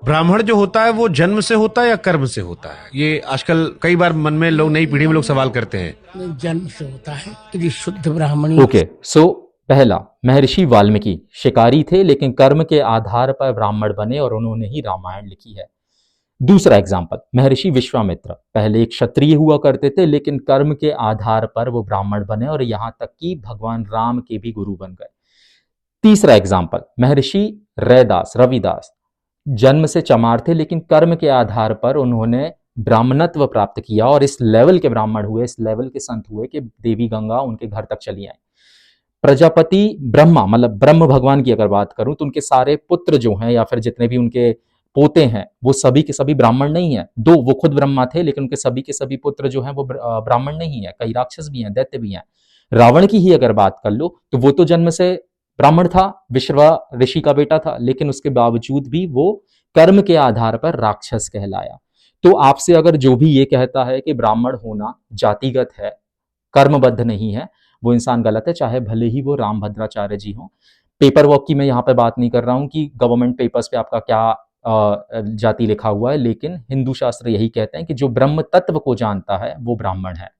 ब्राह्मण जो होता है वो जन्म से होता है या कर्म से होता है? ये आजकल कई बार मन में लोग, नई पीढ़ी में लोग सवाल करते हैं। जन्म से होता है, यदि शुद्ध ब्राह्मणी। ओके, सो पहला, महर्षि वाल्मीकि शिकारी थे लेकिन कर्म के आधार पर ब्राह्मण बने और उन्होंने ही रामायण लिखी है। दूसरा एग्जाम्पल, महर्षि विश्वामित्र पहले एक क्षत्रिय हुआ करते थे लेकिन कर्म के आधार पर वो ब्राह्मण बने और यहां तक कि भगवान राम के भी गुरु बन गए। तीसरा एग्जाम्पल, महर्षि रविदास जन्म से चमार थे लेकिन कर्म के आधार पर उन्होंने ब्राह्मणत्व प्राप्त किया और इस लेवल के ब्राह्मण हुए, इस लेवल के संत हुए कि देवी गंगा उनके घर तक चली आई। प्रजापति ब्रह्मा, मतलब ब्रह्म भगवान की अगर बात करूं तो उनके सारे पुत्र जो हैं या फिर जितने भी उनके पोते हैं वो सभी के सभी ब्राह्मण नहीं है। दो वो खुद ब्रह्मा थे लेकिन उनके सभी के सभी पुत्र जो हैं वो ब्राह्मण नहीं है, कई राक्षस भी हैं, दैत्य भी हैं। रावण की ही अगर बात कर लो तो वो तो जन्म से ब्राह्मण था, विश्रवा ऋषि का बेटा था, लेकिन उसके बावजूद भी वो कर्म के आधार पर राक्षस कहलाया। तो आपसे अगर जो भी ये कहता है कि ब्राह्मण होना जातिगत है, कर्मबद्ध नहीं है, वो इंसान गलत है, चाहे भले ही वो रामभद्राचार्य जी हों। पेपर वर्क की मैं यहाँ पे बात नहीं कर रहा हूँ कि गवर्नमेंट पेपर्स पे आपका क्या जाति लिखा हुआ है, लेकिन हिंदू शास्त्र यही कहते हैं कि जो ब्रह्म तत्व को जानता है वो ब्राह्मण है।